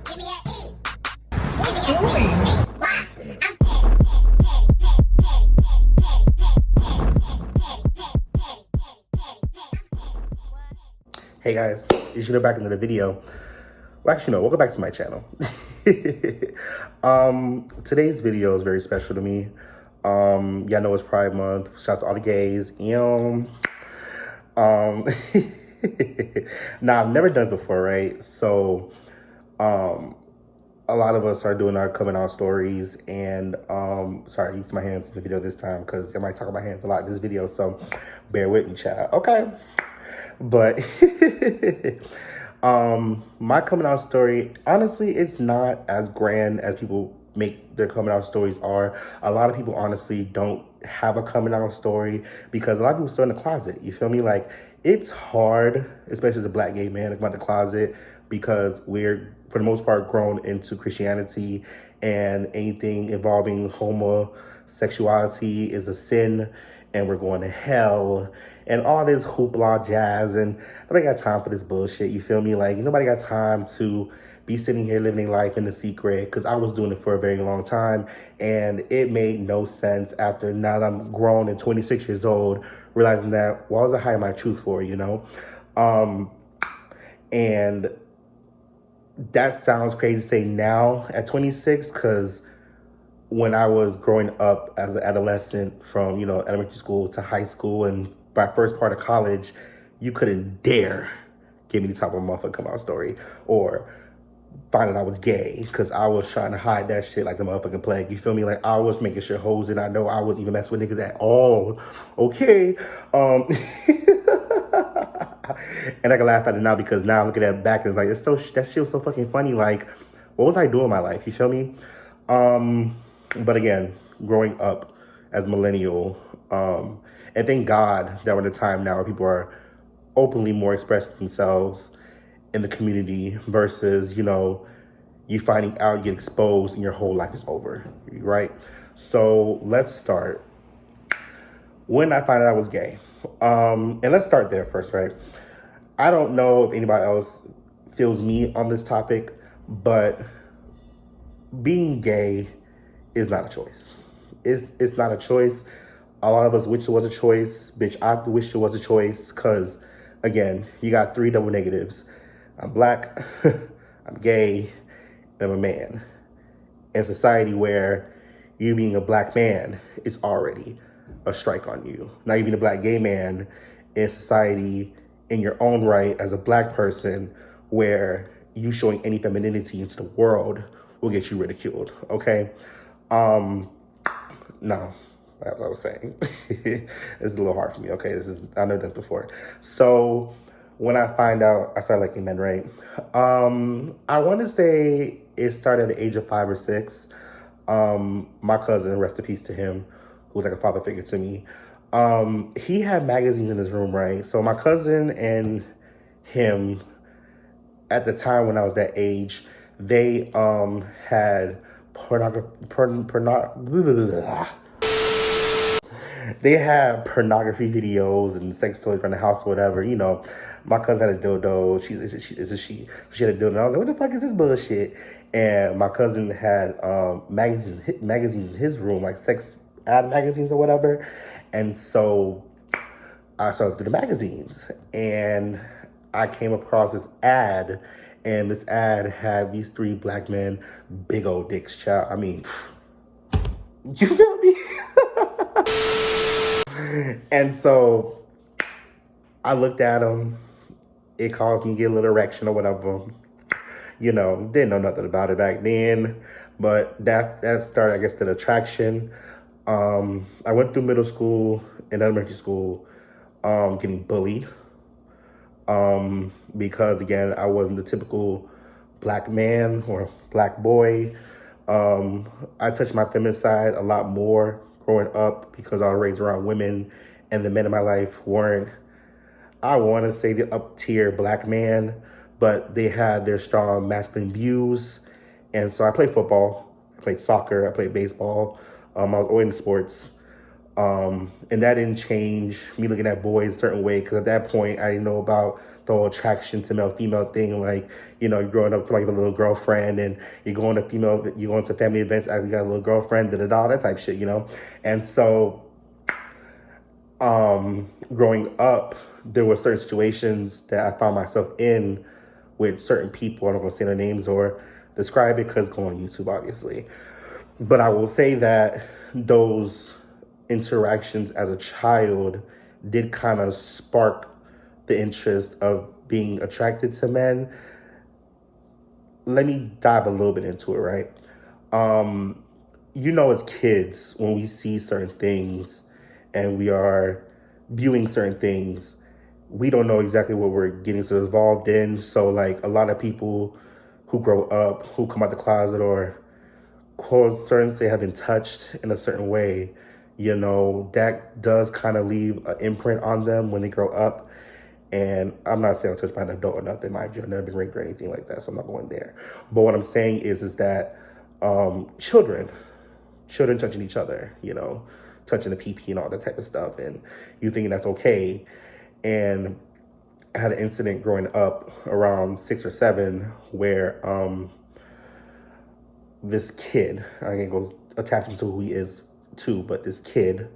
Hey guys, it's Eunorick back into the video. Well, actually, no, welcome back to my channel. Today's video is very special to me. Y'all know it's Pride Month. Shout out to all the gays. Now, I've never done it before, right? So, a lot of us are doing our coming out stories, and sorry, I used my hands in the video this time because I might talk about hands a lot in this video, so bear with me, child. Okay. But my coming out story, honestly, it's not as grand as people make their coming out stories are. A lot of people honestly don't have a coming out story because a lot of people still in the closet. You feel me? Like, it's hard, especially as a black gay man, to come out the closet because we're, for the most part, grown into Christianity, and anything involving homosexuality is a sin, and we're going to hell, and all this hoopla jazz, and nobody got time for this bullshit, you feel me? Like, nobody got time to be sitting here living their life in the secret, because I was doing it for a very long time, and it made no sense after, now that I'm grown and 26 years old, realizing that, what was I hiding my truth for, you know? And that sounds crazy to say now at 26, because when I was growing up as an adolescent from, elementary school to high school and my first part of college, you couldn't dare give me the type of motherfucker come out story or find out I was gay, because I was trying to hide that shit like the motherfucking plague. You feel me? Like, I was making sure hoes did not know I was even messing with niggas at all. Okay. And I can laugh at it now because now I'm looking at it back and it's like, that shit was so fucking funny. Like, what was I doing in my life? You feel me? But again, growing up as a millennial, and thank God that we're in a time now where people are openly more expressing themselves in the community versus, you finding out, get exposed, and your whole life is over, right? So let's start. When I found out I was gay, and let's start there first, right? I don't know if anybody else feels me on this topic, but being gay is not a choice. It's not a choice. A lot of us wish it was a choice. Bitch, I wish it was a choice because, again, you got 3 double negatives. I'm black, I'm gay, and I'm a man. In a society where you being a black man is already a strike on you. Not even a black gay man in society in your own right as a black person where you showing any femininity into the world will get you ridiculed, okay? No, as I was saying, it's a little hard for me, okay? I know this before. So when I find out I started liking men, right? I want to say it started at the age of 5 or 6. My cousin, rest in peace to him, who was like a father figure to me, he had magazines in his room, right? So my cousin and him, at the time when I was that age, they had they had pornography videos and sex toys around the house or whatever. My cousin had a dildo. She had a dildo. I was like, what the fuck is this bullshit? And my cousin had magazines in his room, like sex ad magazines or whatever. And so I started through the magazines, and I came across this ad, and this ad had these 3 black men, big old dicks, child. I mean, you feel me? And so I looked at them. It caused me to get a little erection or whatever. Didn't know nothing about it back then, but that started, I guess, the attraction. I went through middle school and elementary school, getting bullied, because again, I wasn't the typical black man or black boy. I touched my feminine side a lot more growing up because I was raised around women, and the men in my life weren't, I want to say, the up tier black man, but they had their strong masculine views. And so I played football, I played soccer, I played baseball. I was always in sports. And that didn't change me looking at boys a certain way, because at that point, I didn't know about the whole attraction to male female thing. Like, you know, you're growing up to like a little girlfriend, and you're going to family events after you got a little girlfriend, that type shit, you know. And so, growing up, there were certain situations that I found myself in with certain people. I'm not gonna say their names or describe it because going on YouTube, obviously. But I will say that those interactions as a child did kind of spark the interest of being attracted to men. Let me dive a little bit into it, right? You know, as kids, when we see certain things and we are viewing certain things, we don't know exactly what we're getting so involved in. So, like, a lot of people who grow up, who come out the closet or quote certain say have been touched in a certain way, you know, that does kind of leave an imprint on them when they grow up. And I'm not saying I'm touched by an adult or nothing, mind you. I've never been raped or anything like that, so I'm not going there. But what I'm saying is that children touching each other, you know, touching the pee-pee and all that type of stuff, and you thinking that's okay. And I had an incident growing up around 6 or 7 where this kid, I ain't gonna attach him to who he is too, but this kid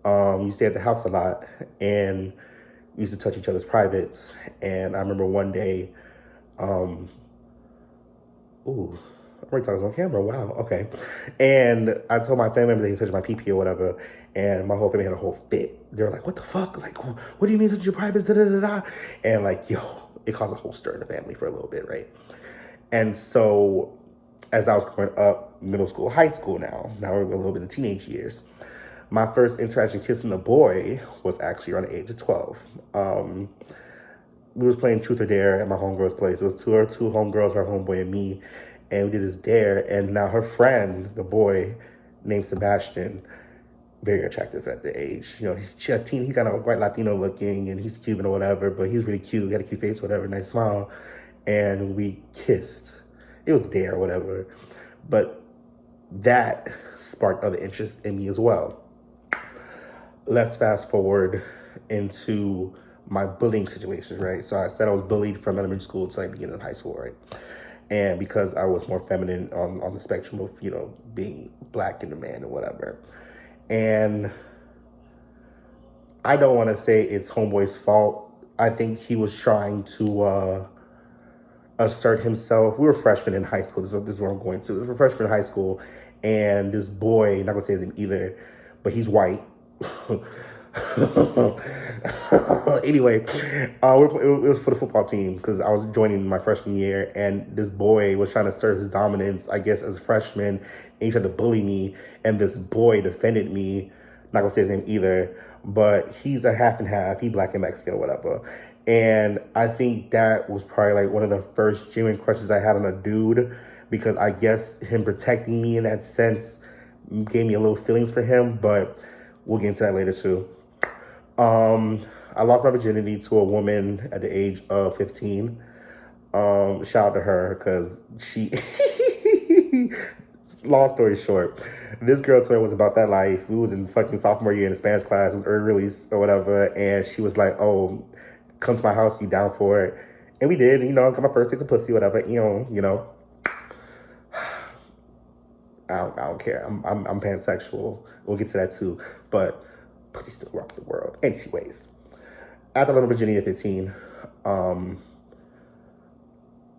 used to stay at the house a lot, and we used to touch each other's privates. And I remember one day, I'm already talking on camera, wow, okay. And I told my family member they touched my pee-pee or whatever, and my whole family had a whole fit. They were like, what the fuck? Like, what do you mean touch your privates, da-da-da-da? And like, yo, it caused a whole stir in the family for a little bit, right? And so, as I was growing up, middle school, high school now we're a little bit in the teenage years, my first interaction kissing a boy was actually around the age of 12. We was playing Truth or Dare at my homegirl's place. It was two homegirls, her homeboy and me, and we did this dare. And now her friend, the boy named Sebastian, very attractive at the age. You know, he's teen, he's kind of white Latino looking, and he's Cuban or whatever, but he was really cute. He had a cute face, whatever, nice smile. And we kissed. It was dare or whatever. But that sparked other interest in me as well. Let's fast forward into my bullying situations, right? So I said I was bullied from elementary school to like beginning of high school, right? And because I was more feminine on the spectrum of, you know, being black and a man and whatever. And I don't want to say it's homeboy's fault. I think he was trying to assert himself. We were freshmen in high school. This is where I'm going to. We were freshmen in high school, and this boy, not gonna say his name either, but he's white. Anyway, it was for the football team because I was joining my freshman year, and this boy was trying to assert his dominance, I guess, as a freshman, and he tried to bully me, and this boy defended me. Not gonna say his name either, but he's a half and half. He black and Mexican or whatever. And I think that was probably like one of the first genuine crushes I had on a dude, because I guess him protecting me in that sense gave me a little feelings for him, but we'll get into that later too. I lost my virginity to a woman at the age of 15. Shout out to her because she, long story short, this girl told me it was about that life. We was in fucking sophomore year in the Spanish class. It was early release or whatever. And she was like, oh, come to my house, you down for it? And we did, you know, got my first taste of pussy, whatever, you know. I don't care. I'm pansexual. We'll get to that too. But pussy still rocks the world. Anyways, after I left Virginia at 15,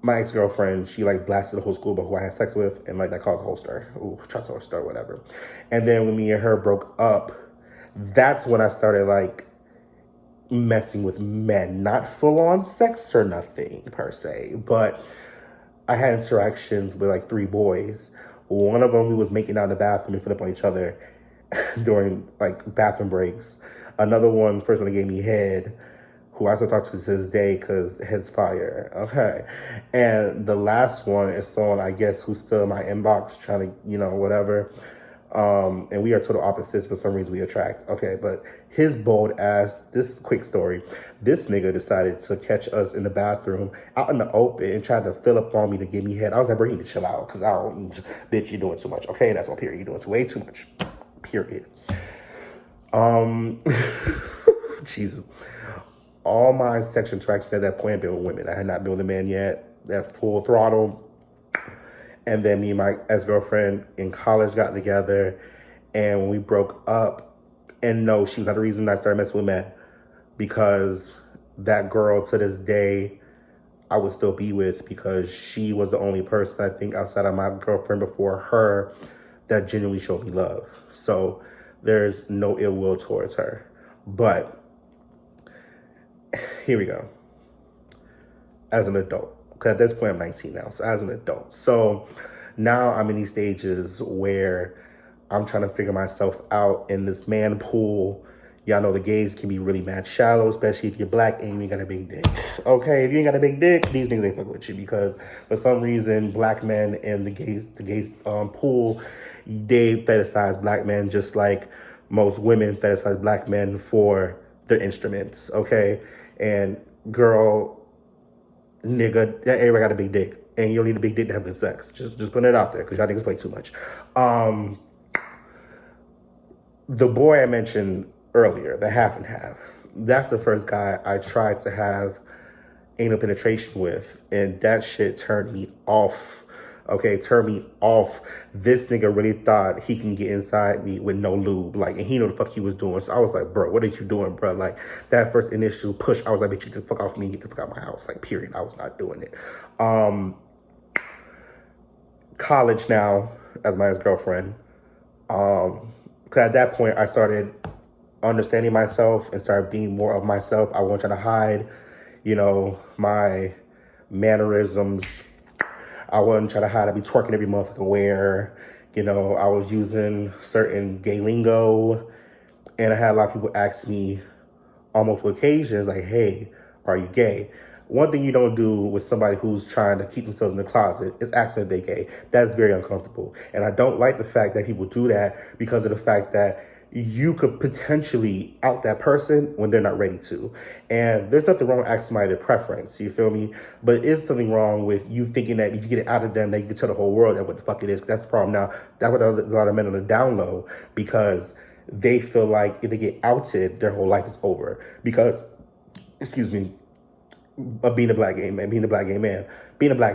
my ex-girlfriend, she like blasted the whole school about who I had sex with, and like that caused a whole stir. Trust a whole stir, whatever. And then when me and her broke up, that's when I started like messing with men. Not full-on sex or nothing per se, but I had interactions with like 3 boys. One of them, we was making out in the bathroom and flipping up on each other during like bathroom breaks. Another one, first one that gave me head, who I still talk to this day because head's fire. Okay. And the last one is someone, I guess, who's still in my inbox trying to, you know, whatever. And we are total opposites. For some reason we attract. Okay, but his bold ass, this quick story, this nigga decided to catch us in the bathroom out in the open and tried to fill up on me to give me head. I was like, bro, you need to chill out because bitch, you're doing too much. Okay, that's all, period. You're doing way too much. Period. Jesus. all my sexual interactions at that point had been with women. I had not been with a man yet. That full throttle. And then me and my ex-girlfriend in college got together, and when we broke up, and no, she was not the reason I started messing with men, because that girl to this day I would still be with, because she was the only person I think outside of my girlfriend before her that genuinely showed me love. So there's no ill will towards her. But here we go. As an adult, because at this point I'm 19 now, so as an adult. So now I'm in these stages where I'm trying to figure myself out in this man pool. Y'all know the gays can be really mad shallow, especially if you're black and you ain't got a big dick. Okay, if you ain't got a big dick, these niggas ain't fucking with you, because for some reason, black men in the gays pool, they fetishize black men just like most women fetishize black men for their instruments, okay? And girl, nigga, everybody got a big dick, and you don't need a big dick to have good sex. Just putting it out there, because y'all niggas play too much. The boy I mentioned earlier, the half and half, that's the first guy I tried to have anal penetration with, and that shit turned me off. Okay, turned me off. This nigga really thought he can get inside me with no lube, like, and he knew the fuck he was doing. So I was like, bro, what are you doing, bro? Like, that first initial push, I was like, bitch, you get the fuck off me, get the fuck out of my house, like, period. I was not doing it. College now, as my ex-girlfriend, because at that point I started understanding myself and started being more of myself. I wasn't trying to hide, you know, my mannerisms. I wasn't trying to hide. I'd be twerking every motherfucking where. You know, I was using certain gay lingo. And I had a lot of people ask me on multiple occasions, like, hey, are you gay? One thing you don't do with somebody who's trying to keep themselves in the closet is ask them if they're gay. That's very uncomfortable. And I don't like the fact that people do that, because of the fact that you could potentially out that person when they're not ready to. And there's nothing wrong with asking somebody their preference, you feel me? But it is something wrong with you thinking that if you get it out of them, that you can tell the whole world that what the fuck it is. 'Cause that's the problem now. That's what a lot of men on the down low, because they feel like if they get outed, their whole life is over. Because, excuse me, of being a black gay man, being a black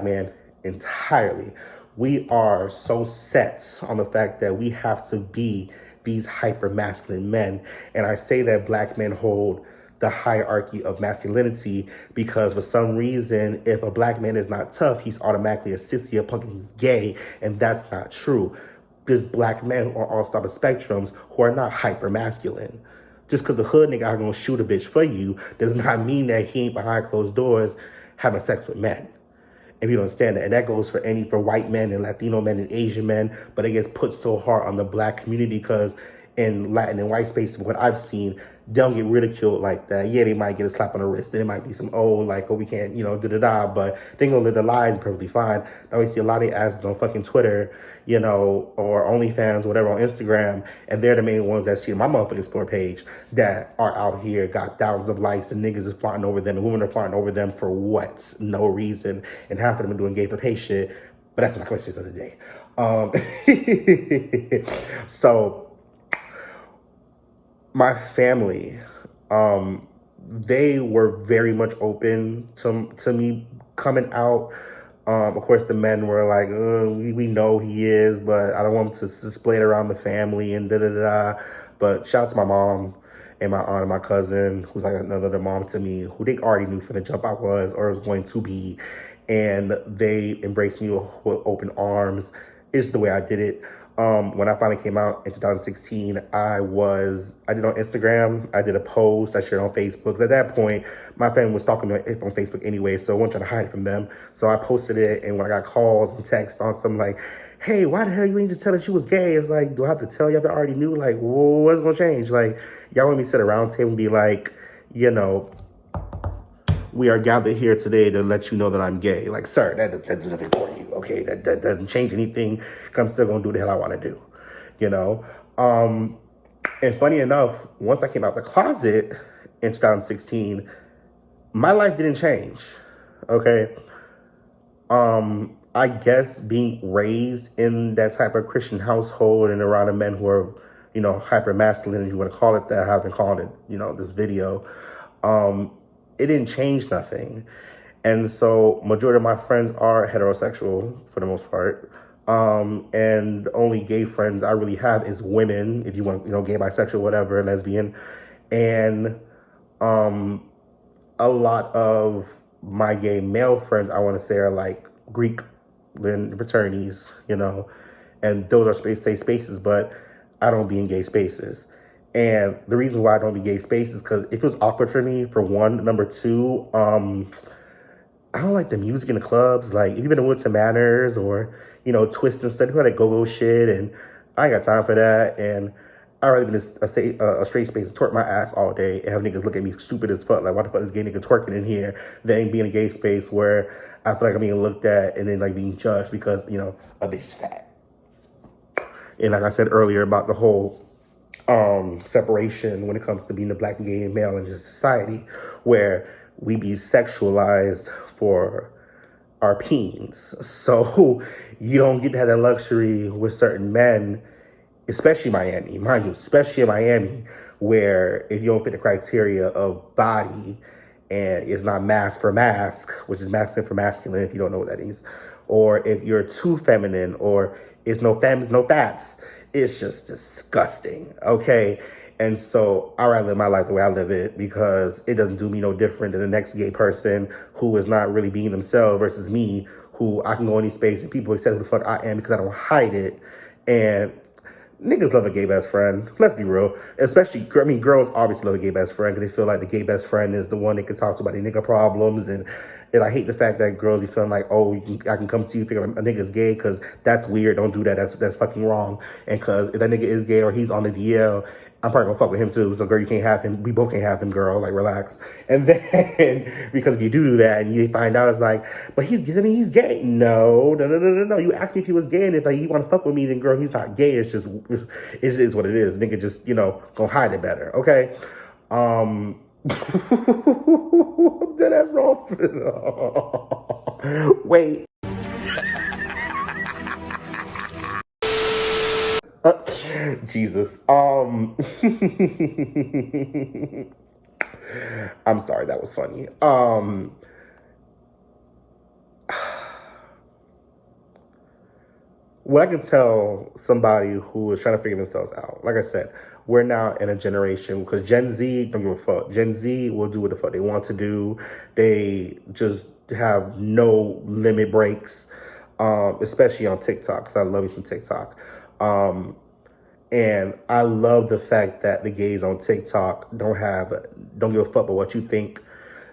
man entirely, we are so set on the fact that we have to be these hyper masculine men. And I say that black men hold the hierarchy of masculinity because for some reason, if a black man is not tough, he's automatically a sissy, a punk, and he's gay. And that's not true. There's black men on all sorts of spectrums who are not hyper masculine. Just because the hood nigga are gonna shoot a bitch for you does not mean that he ain't behind closed doors having sex with men. If you don't understand that. And that goes for white men and Latino men and Asian men, but it gets put so hard on the black community because in Latin and white spaces, what I've seen, they don't get ridiculed like that. Yeah, they might get a slap on the wrist. There might be some, like, oh, we can't, da-da-da, but they gonna live their lives perfectly fine. Now we see a lot of asses on fucking Twitter, or OnlyFans, whatever, on Instagram, and they're the main ones that see my motherfucking Explore page that are out here, got thousands of likes, and niggas is flying over them, and women are flying over them for what? No reason, and half of them are doing gay for pay shit, but that's my question for the day. So, my family, they were very much open to me coming out. Of course, the men were like, we know he is, but I don't want him to display it around the family and da-da-da-da. But shout out to my mom and my aunt and my cousin, who's like another mom to me, who they already knew from the jump I was or was going to be. And they embraced me with open arms. It's the way I did it. When I finally came out in 2016, I did on Instagram, I did a post, I shared on Facebook. 'Cause at that point, my family was stalking me on Facebook anyway, so I wasn't trying to hide it from them. So I posted it, and when I got calls and texts on some like, hey, why the hell you ain't just tell her she was gay? It's like, do I have to tell you if I already knew? Like, what's gonna change? Like, y'all want me to sit around table and be like, we are gathered here today to let you know that I'm gay. Like, sir, that does nothing for you, okay? That doesn't change anything. I'm still gonna do the hell I wanna do, And funny enough, once I came out the closet in 2016, my life didn't change, okay? I guess being raised in that type of Christian household and around the men who are, hyper masculine, if you wanna call it that, I have been calling it, this video, it didn't change nothing. And so majority of my friends are heterosexual for the most part. And the only gay friends I really have is women, if you want, gay, bisexual, whatever, lesbian. And a lot of my gay male friends, I want to say, are like Greek fraternities, and those are safe spaces, but I don't be in gay spaces. And the reason why I don't be gay spaces is because it feels awkward for me, for one. Number two, I don't like the music in the clubs. Like, if you've been to Woodson Manors or, Twist and stuff, you know that go-go shit, and I ain't got time for that. And I'd rather be in a straight space and twerk my ass all day and have niggas look at me stupid as fuck. Like, why the fuck is gay nigga twerking in here? Than being in a gay space where I feel like I'm being looked at and then, like, being judged because, a bitch is fat. And like I said earlier about the whole separation when it comes to being a black and gay male in this society, where we be sexualized for our peens. So you don't get to have that luxury with certain men, especially Miami, mind you, especially in Miami, where if you don't fit the criteria of body and it's not mask for mask, which is masculine for masculine, if you don't know what that is, or if you're too feminine, or it's no femmes, no fats, it's just disgusting, okay? And so I rather live my life the way I live it, because it doesn't do me no different than the next gay person who is not really being themselves versus me, who I can go in any space and people accept who the fuck I am because I don't hide it. And niggas love a gay best friend. Let's be real. Especially, girls obviously love a gay best friend because they feel like the gay best friend is the one they can talk to about their nigga problems. And I hate the fact that girls be feeling like, oh, I can come to you if a nigga's gay, because that's weird. Don't do that. That's fucking wrong. And because if that nigga is gay or he's on the DL, I'm probably gonna fuck with him too. So, girl, you can't have him. We both can't have him, girl. Like, relax. And then, because if you do that and you find out, it's like, but he's gay. No. You asked me if he was gay, and if like, you want to fuck with me, then girl, he's not gay. It is what it is. Nigga just, gonna hide it better. Okay. I'm dead ass wrong. Wait. Jesus. I'm sorry, that was funny. What I can tell somebody who is trying to figure themselves out, like I said, we're now in a generation, because Gen Z don't give a fuck. Gen Z will do what the fuck they want to do. They just have no limit breaks, especially on TikTok, because I love me some TikTok. And I love the fact that the gays on TikTok don't give a fuck about what you think.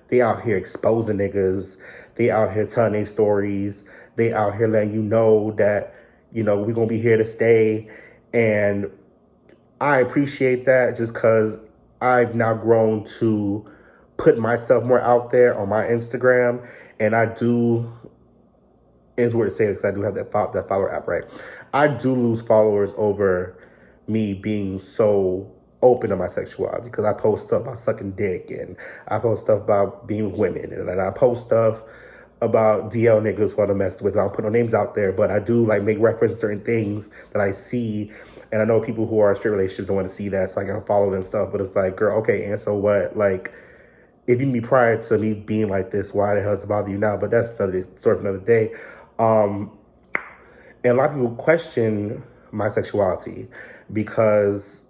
They out here exposing niggas. They out here telling their stories. They out here letting you know that, we're going to be here to stay. And I appreciate that, just because I've now grown to put myself more out there on my Instagram. And I do, it's weird to say it because I do have that follower app, right? I do lose followers over me being so open to my sexuality, because I post stuff about sucking dick, and I post stuff about being with women, and I post stuff about DL niggas who I done messed with. I don't put no names out there, but I do like make reference to certain things that I see, and I know people who are in straight relationships don't want to see that, so I can follow them and stuff. But it's like, girl, okay, and so what? Like, if you knew me prior to me being like this, why the hell does it bother you now? But that's another day. And a lot of people question my sexuality, because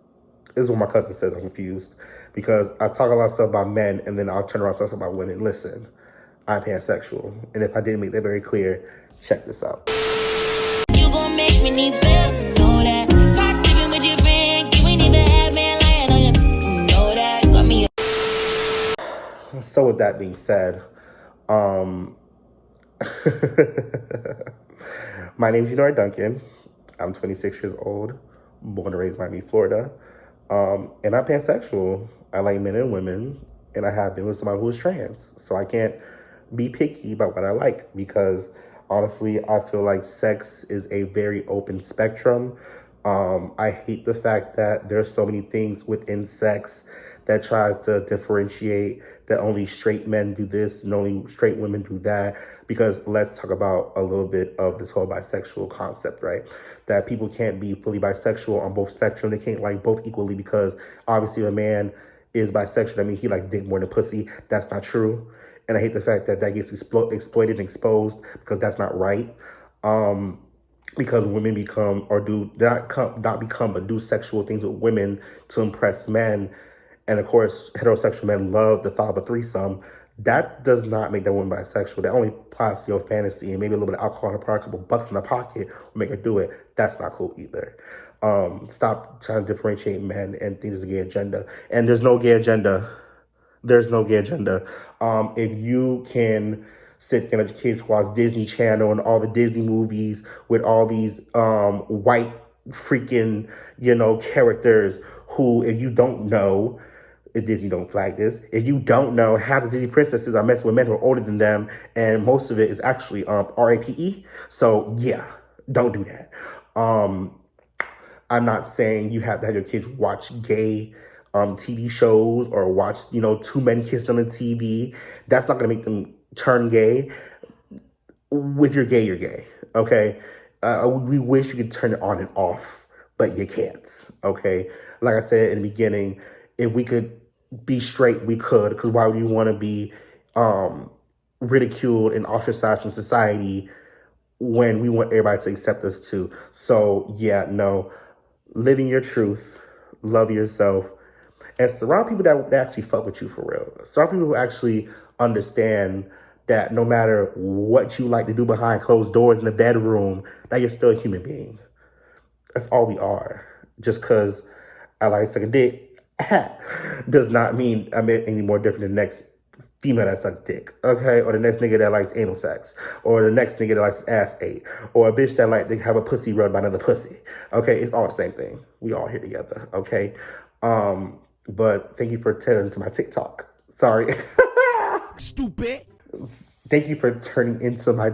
this is what my cousin says. I'm confused because I talk a lot of stuff about men, and then I'll turn around and talk about women. Listen, I'm pansexual, and if I didn't make that very clear, check this out. You gon' make me need better, know that. Not even with your friend, you ain't even have man lying on you. Know that, got me. So with that being said, my name is Eunorick Duncan. I'm 26 years old, born and raised in Miami, Florida. And I'm pansexual. I like men and women, and I have been with somebody who is trans. So I can't be picky about what I like, because honestly, I feel like sex is a very open spectrum. I hate the fact that there's so many things within sex that tries to differentiate that only straight men do this and only straight women do that. Because let's talk about a little bit of this whole bisexual concept, right? That people can't be fully bisexual on both spectrum. They can't like both equally, because obviously a man is bisexual, that means he likes dick more than pussy. That's not true. And I hate the fact that that gets exploited and exposed, because that's not right. Because women become, or do not become, but do sexual things with women to impress men. And of course, heterosexual men love the thought of a threesome. That does not make that woman bisexual. That only applies to your fantasy, and maybe a little bit of alcohol in a pocket, a couple bucks in the pocket will make her do it. That's not cool either. Stop trying to differentiate men and think there's a gay agenda. And there's no gay agenda. There's no gay agenda. If you can sit and let your kids watch Disney Channel and all the Disney movies with all these white freaking, characters who, if you don't know, if Disney don't flag this, if you don't know, half the Disney princesses are messing with men who are older than them, and most of it is actually RAPE. So yeah, don't do that. I'm not saying you have to have your kids watch gay TV shows or watch, two men kiss on the TV. That's not going to make them turn gay. If you're gay, you're gay, okay? We wish you could turn it on and off, but you can't, okay? Like I said in the beginning, if we could be straight, we could, because why would you want to be ridiculed and ostracized from society when we want everybody to accept us too? So yeah, no. Living your truth, love yourself, and surround people that actually fuck with you for real. Surround people who actually understand that no matter what you like to do behind closed doors in the bedroom, that you're still a human being. That's all we are. Just because I like sucking dick does not mean I'm any more different than the next female that sucks dick, okay? Or the next nigga that likes anal sex, or the next nigga that likes ass ate, or a bitch that like to have a pussy rubbed by another pussy, okay? It's all the same thing. We all here together, okay? But thank you for turning to my TikTok. Sorry. Stupid. Thank you for turning into my...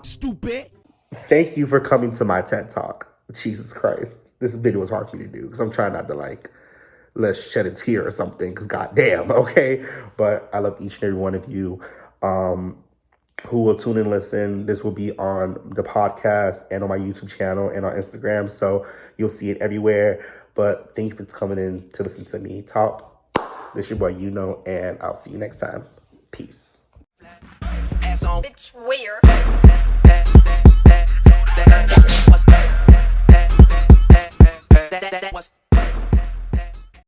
Stupid. Thank you for coming to my TED Talk. Jesus Christ. This video was hard for me to do, because I'm trying not to let's shed a tear or something, because goddamn, okay? But I love each and every one of you who will tune in and listen. This will be on the podcast and on my YouTube channel and on Instagram, so you'll see it everywhere. But thank you for coming in to listen to me talk. This is your boy Euno, and I'll see you next time. Peace. Ass on. It's weird.